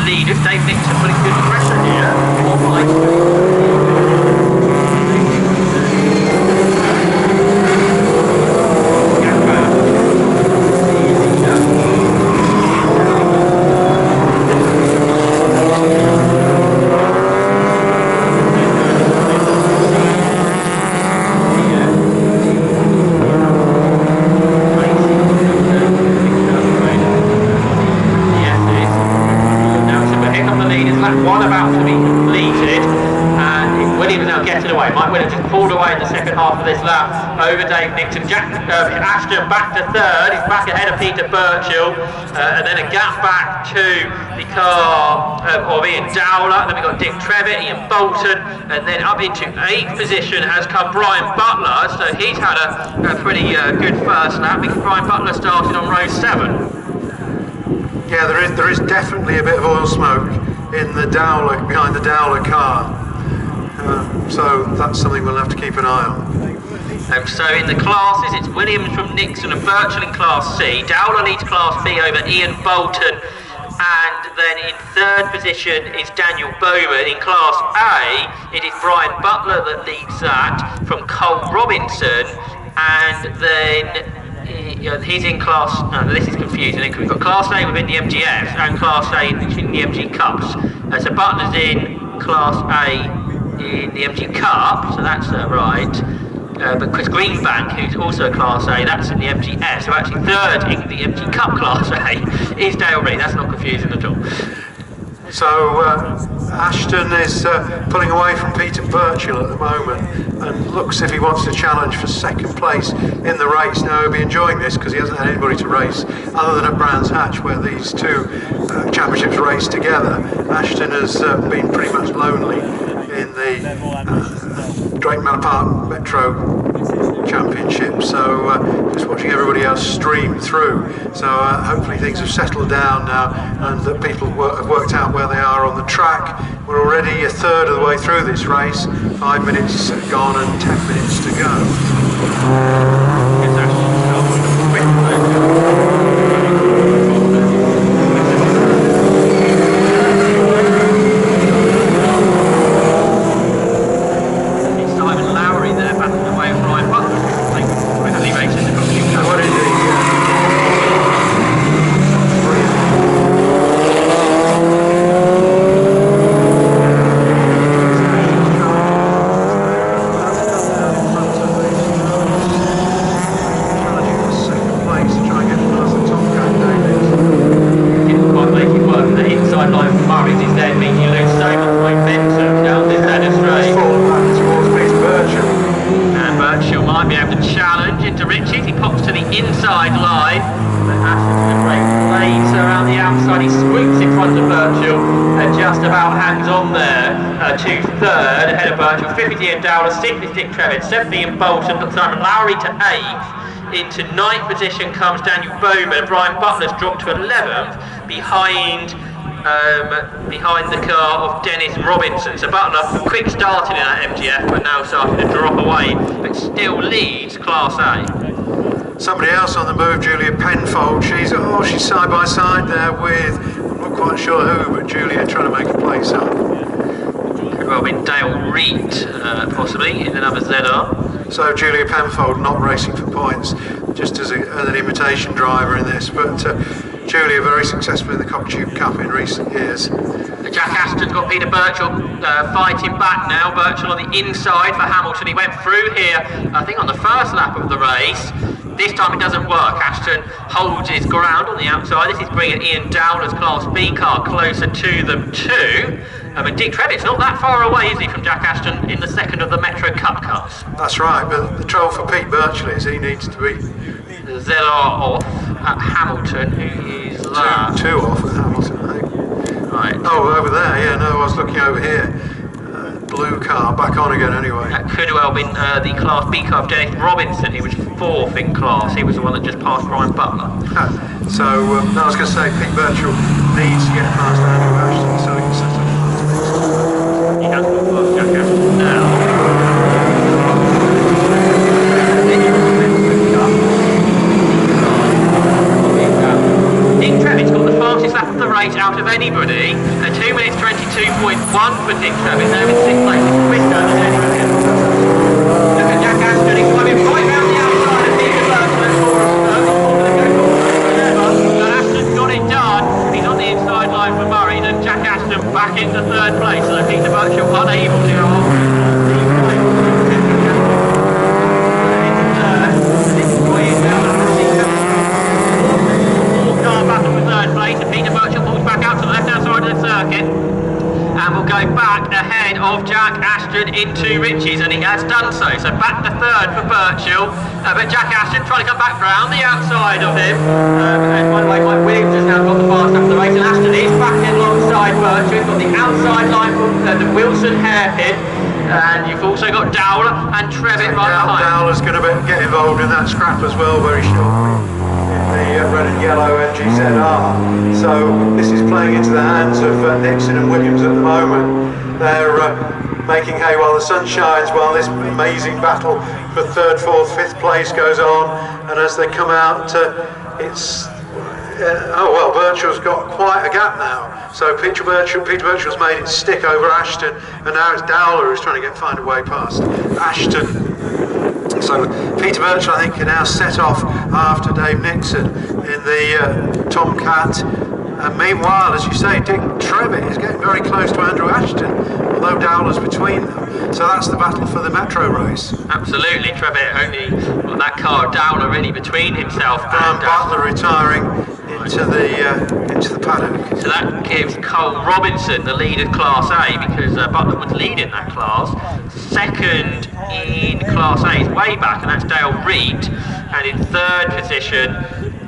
lead if Dave Nixon putting good pressure here. All right. One about to be completed, and Williams now getting away. Mike Williams just pulled away in the second half of this lap over Dave Nixon. Ashton back to third, he's back ahead of Peter Birchall, and then a gap back to the car of Ian Dowler. Then we've got Dick Trevitt, Ian Bolton, and then up into 8th position has come Brian Butler, so he's had a pretty good first lap because Brian Butler started on row 7. Yeah, there is definitely a bit of oil smoke in the Dowler, behind the Dowler car, so that's something we'll have to keep an eye on. So in the classes, it's Williams from Nixon and Birchall in Class C. Dowler leads Class B over Ian Bolton, and then in 3rd position is Daniel Bowman. In Class A, it is Brian Butler that leads that from Cole Robinson, and then he's in class, no, this is confusing, we've got Class A within the MGF and Class A in the MG Cups. So Butler's in Class A in the MG Cup, so that's right. But Chris Greenbank, who's also Class A, that's in the MGF. So actually 3rd in the MG Cup Class A is Dale Reed. That's not confusing at all. So Ashton is pulling away from Peter Birchall at the moment and looks if he wants to challenge for 2nd place in the race. Now he'll be enjoying this because he hasn't had anybody to race other than at Brands Hatch, where these two championships race together. Ashton has been pretty much lonely in the Drayton Manor Park Metro Championship, so just watching everybody else stream through. So hopefully things have settled down now and that people have worked out where they are on the track. We're already a third of the way through this race, 5 minutes gone and 10 minutes to go. Ian Dowler, 6th is Dick Trevitt, 7th Ian Bolton, Simon Lowry to 8th. Into 9th position comes Daniel Bowman. Brian Butler's dropped to 11th behind the car of Dennis Robinson. So Butler, quick starting in that MGF, but now starting to drop away, but still leads Class A. Somebody else on the move, Julia Penfold. She's side by side there with, I'm not quite sure who, but Julia trying to make a place up. Could well be Dale Reed, possibly, in another ZR. So Julia Penfold not racing for points, just as an imitation driver in this, but Julia very successful in the Cockatoo Cup in recent years. Jack Ashton's got Peter Birchall fighting back now. Birchall on the inside for Hamilton. He went through here, I think, on the first lap of the race. This time it doesn't work. Ashton holds his ground on the outside. This is bringing Ian Dowler's Class B car closer to them too. And Dick Trevitt's not that far away, is he, from Jack Ashton in the 2nd of the Metro Cup cars? That's right, but the trouble for Pete Birchall is he needs to be the ZR off at Hamilton, who is that? Two off at Hamilton, I think. Right. Oh, over there, yeah, no, I was looking over here. Blue car, back on again anyway. That could well have been the Class B car of Dennis Robinson, who was 4th in class. He was the one that just passed Brian Butler. So, no, I was going to say, Pete Birchall needs to get past Andrew Ashton so he can set up. He has got past Jack Ashton now. Dick Trevitt's got the fastest lap of the race. race out of anybody. 2 minutes 22.1 for Dick Trevitt there in 6th place. It's quicker than anybody else. Look at Jack Ashton, he's climbing right round the outside of Peter Burton. But Ashton's got it done. He's on the inside line for Murray, and Jack Ashton back into 3rd place. So Peter Burton unable to go on. Peter Birchall pulls back out to the left-hand side of the circuit and will go back ahead of Jack Ashton into Ritchie's, and he has done so. So back to 3rd for Birchall, but Jack Ashton trying to come back round the outside of him. And by the way, Mike Williams has now got the fast after the race, and Ashton is back in alongside Birchall. He's got the outside line from the Wilson hairpin, and you've also got Dowler and Trevitt right behind. Dowler's going to get involved in that scrap as well very shortly. The red and yellow MGCC. So this is playing into the hands of Nixon and Williams at the moment. They're making hay while the sun shines, while this amazing battle for 3rd, 4th, 5th place goes on. And as they come out, it's Birchall's got quite a gap now. So Peter Birchall's made it stick over Ashton, and now it's Dowler who's trying to find a way past Ashton. So Peter Birchall, I think, can now set off after Dave Nixon in the Tomcat. And meanwhile, as you say, Dick Trevitt is getting very close to Andrew Ashton, although Dowler's between them. So that's the battle for the Metro race. Absolutely, Trevitt only got that car Dowler really between himself and Butler retiring into the paddock. So that gives Cole Robinson the lead of Class A, because Butler was leading that class. 2nd in Class A is way back, and that's Dale Reed. And in 3rd position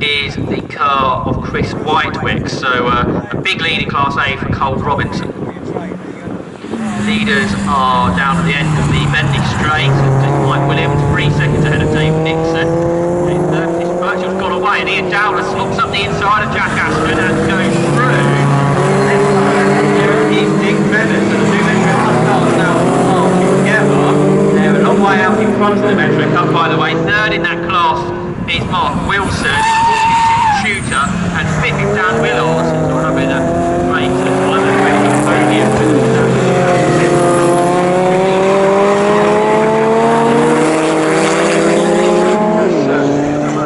is the car of Chris Whitewick. So a big lead in Class A for Cole Robinson. Leaders are down at the end of the Bentley Straight. Mike Williams 3 seconds ahead of Dave Nixon. In 3rd position, Birchall's got away, and Ian Dowler slops up the inside of Jack Ashton and goes through. Here is Dick Trevitt. So the 2 Metro Cup cars now marching together. They're a long way out in front of the Metro Cup, by the way. 3rd in that class is Mark Wilson, 4th Shooter, and 5th is Dan Willars. So we're having a great time at the podium with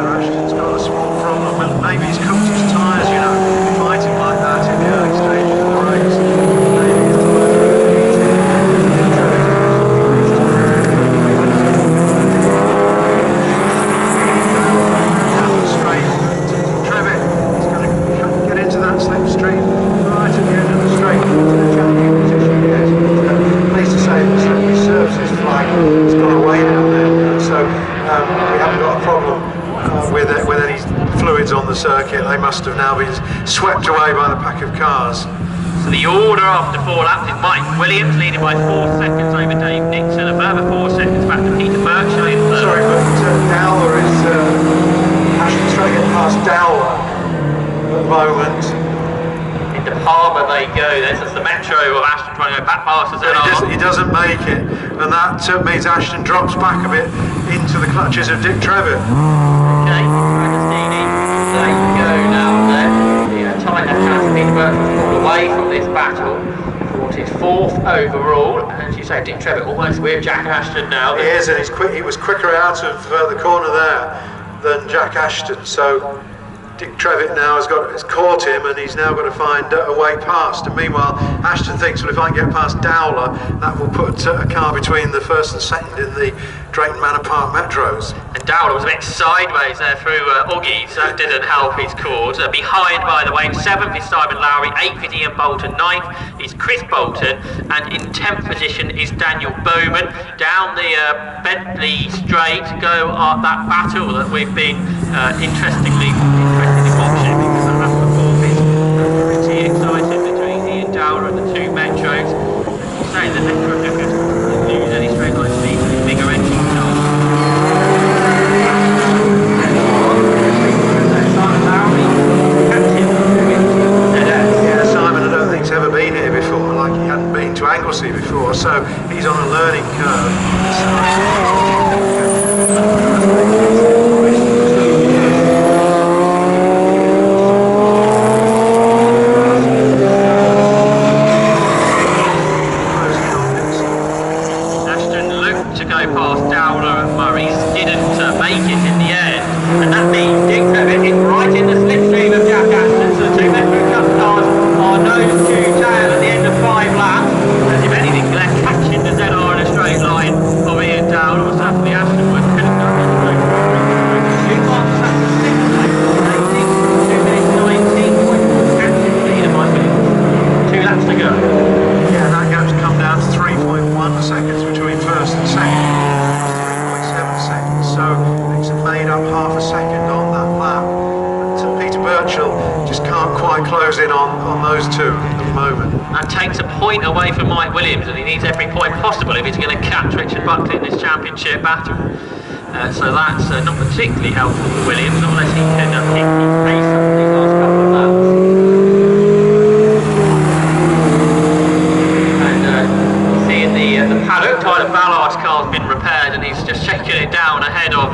Ashton's got a small problem. Well, maybe he's cooked his tyres, you know, fighting like that in the early stages of the race. On the circuit, they must have now been swept away by the pack of cars. So the order after 4 laps is Mike Williams leading by 4 seconds over Dave Nixon, a further 4 seconds back to Peter Birchall in 3rd. Sorry, but Dowler is Ashton's trying to get past Dowler at the moment. Into Palmer they go. This is the Metro of Ashton trying to go back past us. He doesn't make it, and that means Ashton drops back a bit into the clutches of Dick Trevitt. Okay, there you go now then. The tight chance of Peter Birchall's pulled away from this battle. Brought his 4th overall, and as you say, Dick Trevitt almost with Jack Ashton now. He is, and he was quicker out of the corner there than Jack Ashton. So Dick Trevitt now has caught him, and he's now got to find a way past. And meanwhile, Ashton thinks, well, if I can get past Dowler, that will put a car between the 1st and 2nd in the Drayton Manor Park Metros. And Dowler was a bit sideways there through Oggies. That didn't help his cause. Behind, by the way, in 7th is Simon Lowry, 8th is Ian Bolton, 9th is Chris Bolton, and in 10th position is Daniel Bowman. Down the Bentley Straight go that battle that we've been interestingly watching, because the last performance is pretty exciting between Ian Dowler and the 2 Metros. So the Metro doesn't lose any straight line speed to the bigger engine cars. Simon Lowry, captain of yeah, Simon, I don't think he's ever been here before, like he hadn't been to Anglesey before, so he's on a learning curve. Birchall just can't quite close in on those two at the moment. That takes a point away from Mike Williams, and he needs every point possible if he's going to catch Richard Buckley in this championship battle. So that's not particularly helpful for Williams, not unless he can pick his pace up these last couple of laps. And seeing the paddock, Tyler Ballard's car's been repaired, and he's just checking it down ahead of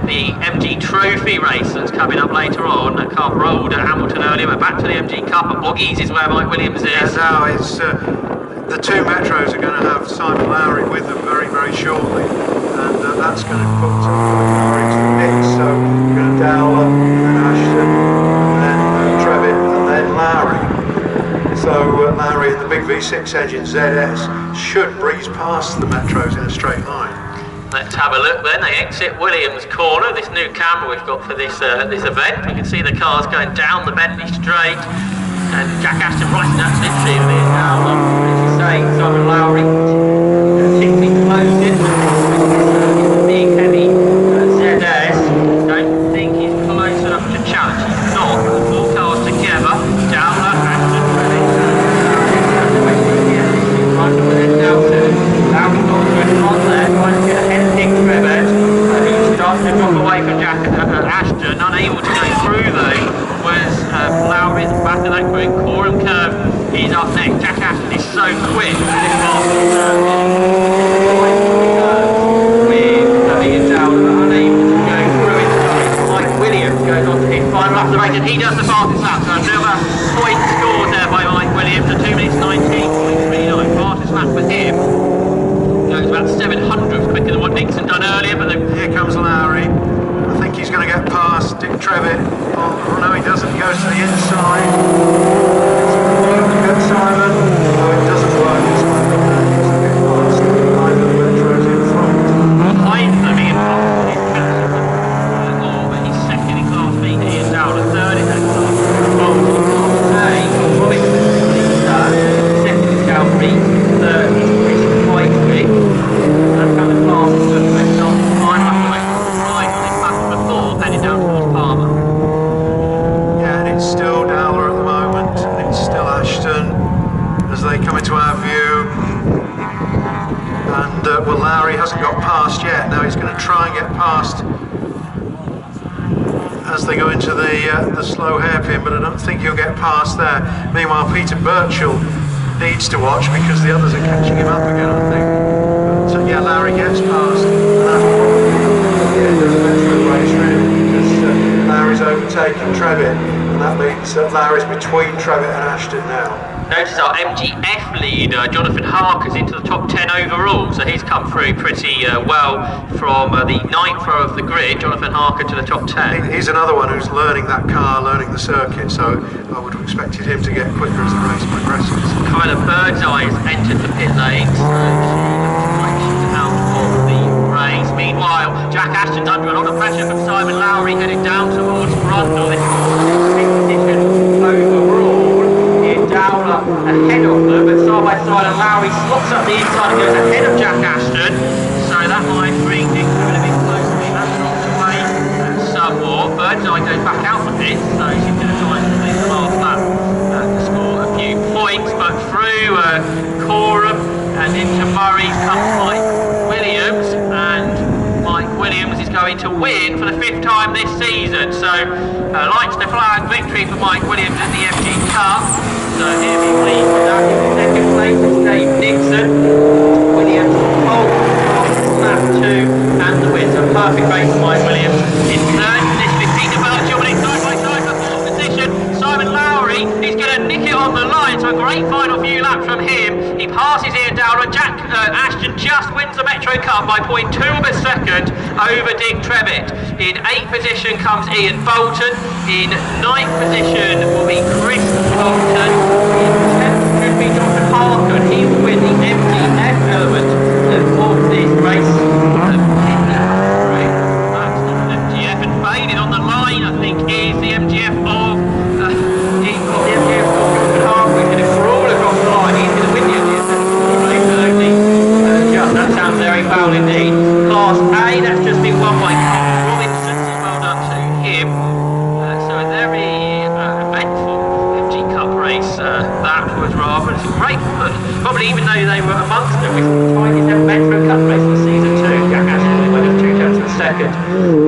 the MG Trophy race that's coming up later on. That car rolled at Hamilton earlier, but back to the MG Cup at Boggies is where Mike Williams is. Yeah, now it's the two Metros are going to have Simon Lowry with them very, very shortly, and that's going to put Lowry into the mix. So we're going to Dowler, and then Ashton, and then Trevitt, and then Lowry. So Lowry in the big V6 engine ZS should breeze past the Metros in a straight line. Let's have a look then. They exit Williams corner. This new camera we've got for this event. We can see the cars going down the Bentley straight, and Jack Ashton right in that slipstream of it now. As you say, Simon Lowry particularly closed in. The big heavy ZS. Don't think he's close enough to challenge. He's not. The four cars together. Dowler, Ashton, right with it now to Lowry got to his front there, trying to get ahead of Dick Trevitt. He starts to drop away from Jack Ashton, unable to go through though. Was Lowry at the back of that quick Coram curve. He's up next. Jack Ashton is so quick with this fast with Ian Dowler, but unable to go through it. Mike Williams goes on to his final lap of the race, and he does the fastest lap. So another point scored there by Mike Williams, at 2 minutes 19.39. Fastest lap for him. Goes about 700th quicker than what Nixon done earlier, but Here comes Lowry. I think he's going to get past Dick Trevitt. Oh no, he doesn't. He goes to the inside. Good Simon. No, it doesn't work. He's going to get past behind the Metros in front. behind them, Ian Bolton is catching but he's second in Class B. Ian Dowler third in that class. Bolton in Class A. Robinson is second in Calgary. Third is Chris Whiteley. And how the class is looking at John Fine heading down towards Palmer. Yeah, and it's still Dowler at the moment, and it's still Ashton as they come into our view. And well, Lowry hasn't got past yet. Now he's going to try and get past as they go into the slow hairpin, but I don't think he'll get past there. Meanwhile, Peter Birchall needs to watch because the others are catching him up again, I think. But yeah, Lowry gets past, and that's probably the end of the Metro race, really, because Lowry's overtaking Trevitt, and that means that Lowry's between Trevitt and Ashton now. Notice our MGF leader, Jonathan Harker's into the top 10 overall, so he's come through pretty well from the 9th row of the grid. Jonathan Harker to the top 10. He's another one who's learning that car, learning the circuit, so I would have expected him to get quicker as the race progresses. Kyla Birdseye has entered the pit lane, so she looks like she's out of the race. Meanwhile, Jack Ashton's under a lot of pressure from Simon Lowry heading down towards Brundle. This is position overall. Dowler ahead of them, but side by side, and Lowry slots up the inside and goes ahead of Jack Ashton. So that might bring Nick a bit close to me. That's knocked away somewhat. Birdseye goes back out of it, so she's going to try and complete the last lap to score a few points. But through Coram and into Murray comes Mike Williams, and Mike Williams is going to win for the 5th time this season. So lights the flag victory for Mike Williams in the MG Cup. So here we please with that. In second place is Dave Nixon. Williams hold lap 2 and the win. So perfect race for Mike Williams. In third position is Peter Birchall, but it's side by side for 4th position. Simon Lowry is going to nick it on the line. So a great final few laps from him. He passes Ian Dowler, and Jack Ashton just wins the Metro Cup by 0.2 of a second over Dick Trevitt. In 8th position comes Ian Bolton. In 9th position will be Chris Bolton. In 10th should be Jonathan Harker. He will win the MGF element of this race. That's not an MGF, and faded on the line, I think, is the MGF of Jonathan Harker. He's going to crawl across the line. He's going to win the MGF. That sounds very foul indeed. Class A, that's just been won by Carl Robinson. Well done to him. So a very great, probably even though they were amongst them, we tied his own Metro Cup race for season 2. Jack Ashton went up 2 tenths of a second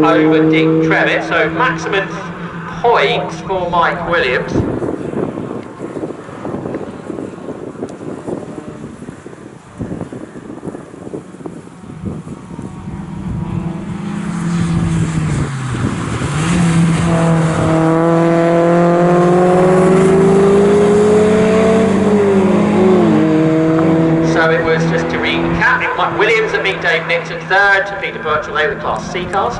over Dick Trevitt. So maximum points for Mike Williams. Williams and meet Dave Nix at third, Peter Birchall, they were the Class C cars.